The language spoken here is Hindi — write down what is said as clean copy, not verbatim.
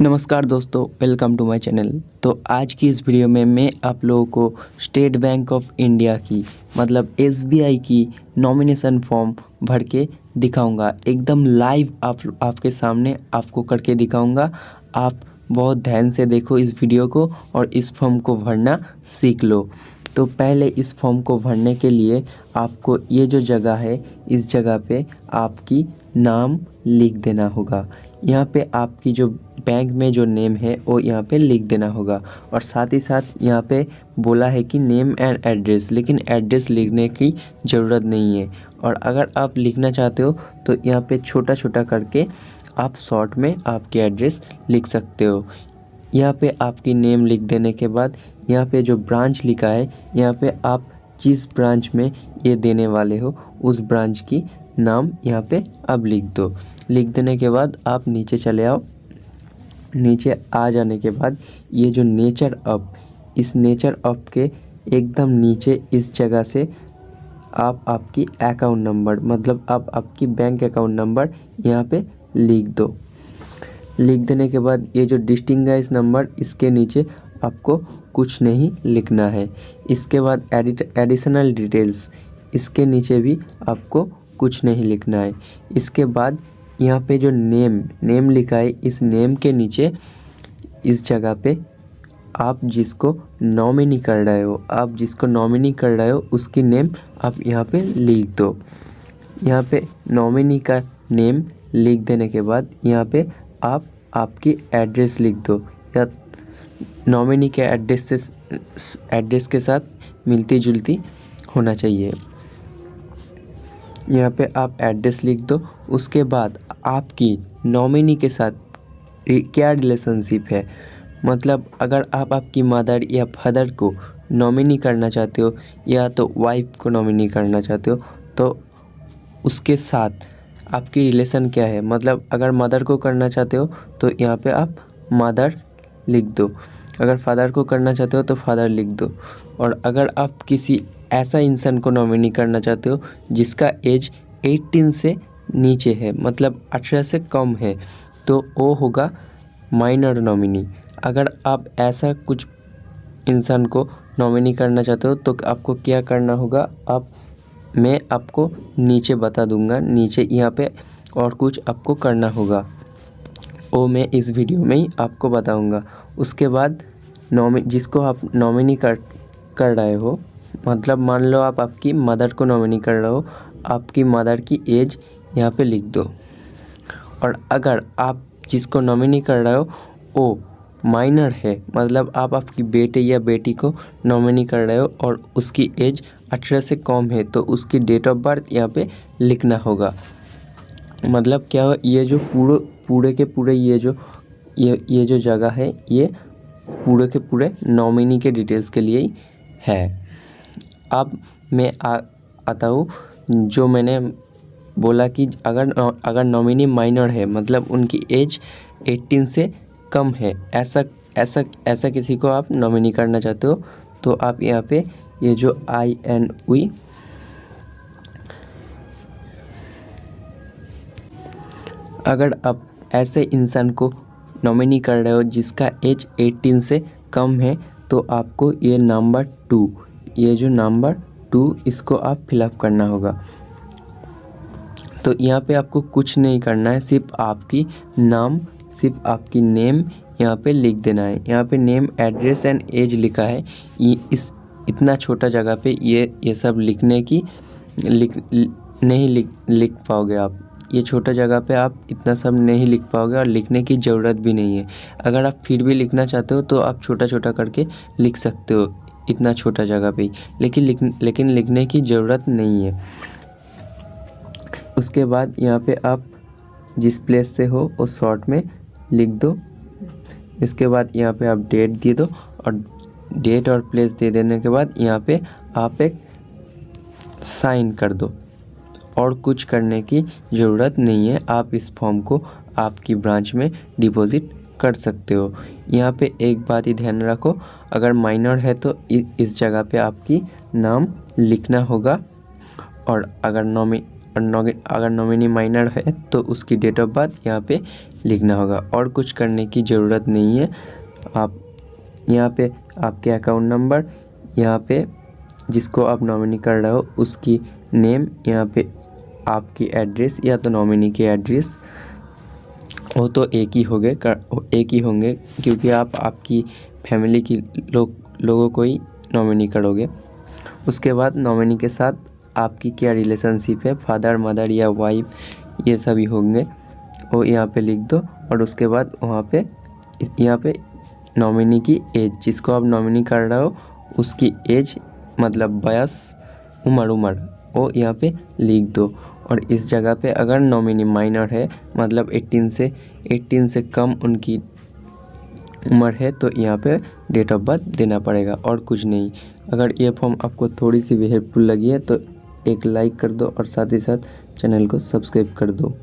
नमस्कार दोस्तों, वेलकम टू माय चैनल। तो आज की इस वीडियो में मैं आप लोगों को स्टेट बैंक ऑफ इंडिया की मतलब एसबीआई की नॉमिनेशन फॉर्म भर के दिखाऊंगा। एकदम लाइव आपके सामने आपको करके दिखाऊंगा। आप बहुत ध्यान से देखो इस वीडियो को और इस फॉर्म को भरना सीख लो। तो पहले इस फॉर्म को भरने के लिए आपको ये जो जगह है, इस जगह पे आपकी नाम लिख देना होगा। यहाँ पे आपकी जो बैंक में जो नेम है वो यहाँ पे लिख देना होगा। और साथ ही साथ यहाँ पे बोला है कि नेम एंड एड्रेस, लेकिन एड्रेस लिखने की ज़रूरत नहीं है। और अगर आप लिखना चाहते हो तो यहाँ पे छोटा छोटा करके आप शॉर्ट में आपकी एड्रेस लिख सकते हो। यहाँ पे आपकी नेम लिख देने के बाद यहाँ पे जो ब्रांच लिखा है, यहाँ पे आप जिस ब्रांच में ये देने वाले हो उस ब्रांच की नाम यहाँ पे अब लिख दो। लिख देने के बाद आप नीचे चले आओ। नीचे आ जाने के बाद ये जो नेचर अप, इस नेचर अप के एकदम नीचे इस जगह से आप आपकी अकाउंट नंबर मतलब आप आपकी बैंक अकाउंट नंबर यहाँ पे लिख दो। लिख देने के बाद ये जो डिस्टिंग्विश नंबर, इसके नीचे आपको कुछ नहीं लिखना है। इसके बाद एडिशनल डिटेल्स, इसके नीचे भी आपको कुछ नहीं लिखना है। इसके बाद यहाँ पे जो नेम लिखा है, इस नेम के नीचे इस जगह पे आप जिसको नॉमिनी कर रहे हो उसकी नेम आप यहाँ पे लिख दो। यहाँ पे नॉमिनी का नेम लिख देने के बाद यहाँ पे आप आपकी एड्रेस लिख दो, या नॉमिनी के एड्रेस के साथ मिलती जुलती होना चाहिए। यहाँ पे आप एड्रेस लिख दो। उसके बाद आपकी नॉमिनी के साथ क्या रिलेशनशिप है, मतलब अगर आप आपकी मदर या फादर को नॉमिनी करना चाहते हो या तो वाइफ को नॉमिनी करना चाहते हो तो उसके साथ आपकी रिलेशन क्या है। मतलब अगर मदर को करना चाहते हो तो यहाँ पे आप मदर लिख दो, अगर फादर को करना चाहते हो तो फादर लिख दो। और अगर आप किसी ऐसा इंसान को नॉमिनी करना चाहते हो जिसका एज 18 से नीचे है, मतलब 18 से कम है, तो वो होगा माइनर नॉमिनी। अगर आप ऐसा कुछ इंसान को नॉमिनी करना चाहते हो तो आपको क्या करना होगा, मैं आपको नीचे बता दूंगा। नीचे यहाँ पे और कुछ आपको करना होगा, वो मैं इस वीडियो में ही आपको बताऊंगा। उसके बाद जिसको आप नॉमिनी कर रहे हो, मतलब मान लो आप आपकी मदर को नॉमिनी कर रहे हो, आपकी मदर की एज यहाँ पे लिख दो। और अगर आप जिसको नॉमिनी कर रहे हो वो माइनर है, मतलब आप आपकी बेटे या बेटी को नॉमिनी कर रहे हो और उसकी एज 18 से कम है, तो उसकी डेट ऑफ बर्थ यहाँ पे लिखना होगा। मतलब क्या हो, ये जो पूरे के पूरे ये जो जगह है, ये पूरे के पूरे नॉमिनी के डिटेल्स के लिए ही है। अब मैं आता हूँ जो मैंने बोला कि अगर नॉमिनी माइनर है, मतलब उनकी एज 18 से कम है, ऐसा किसी को आप नॉमिनी करना चाहते हो तो आप यहाँ पे ये जो INV, अगर आप ऐसे इंसान को नॉमिनी कर रहे हो जिसका एज 18 से कम है तो आपको ये नंबर 2, ये जो नंबर 2, इसको आप फिलअप करना होगा। तो यहाँ पे आपको कुछ नहीं करना है, सिर्फ आपकी नेम यहाँ पे लिख देना है। यहाँ पे नेम, एड्रेस एंड एज लिखा है। इतना छोटा जगह पे ये सब नहीं लिख पाओगे आप। ये छोटा जगह पे आप इतना सब नहीं लिख पाओगे और लिखने की ज़रूरत भी नहीं है। अगर आप फिर भी लिखना चाहते हो तो आप छोटा छोटा करके लिख सकते हो इतना छोटा जगह पे ही, लेकिन लिखने की ज़रूरत नहीं है। उसके बाद यहाँ पे आप जिस प्लेस से हो वो शॉर्ट में लिख दो। इसके बाद यहाँ पे आप डेट दे दो, और डेट और प्लेस दे देने के बाद यहाँ पे आप एक साइन कर दो। और कुछ करने की ज़रूरत नहीं है। आप इस फॉर्म को आपकी ब्रांच में डिपॉजिट कर सकते हो। यहाँ पे एक बात ही ध्यान रखो, अगर माइनर है तो इस जगह पे आपकी नाम लिखना होगा। और अगर नॉमिनी माइनर है तो उसकी डेट ऑफ बर्थ यहाँ पे लिखना होगा और कुछ करने की ज़रूरत नहीं है। आप यहाँ पे आपके अकाउंट नंबर, यहाँ पे जिसको आप नॉमिनी कर रहे हो उसकी नेम, यहाँ पे आपकी एड्रेस या तो नॉमिनी की एड्रेस वो तो एक ही होंगे क्योंकि आप आपकी फैमिली की लोगों को ही नॉमिनी करोगे। उसके बाद नॉमिनी के साथ आपकी क्या रिलेशनशिप है, फादर मदर या वाइफ, ये सभी होंगे वो यहाँ पे लिख दो। और उसके बाद यहाँ पे नॉमिनी की एज, जिसको आप नॉमिनी कर रहे हो उसकी एज मतलब वयस, उम्र वो यहाँ पे लिख दो। और इस जगह पे अगर नॉमिनी माइनर है मतलब 18 से कम उनकी उम्र है तो यहाँ पे डेट ऑफ बर्थ देना पड़ेगा और कुछ नहीं। अगर ये फॉर्म आपको थोड़ी सी भी हेल्पफुल लगी है तो एक लाइक कर दो और साथ ही साथ चैनल को सब्सक्राइब कर दो।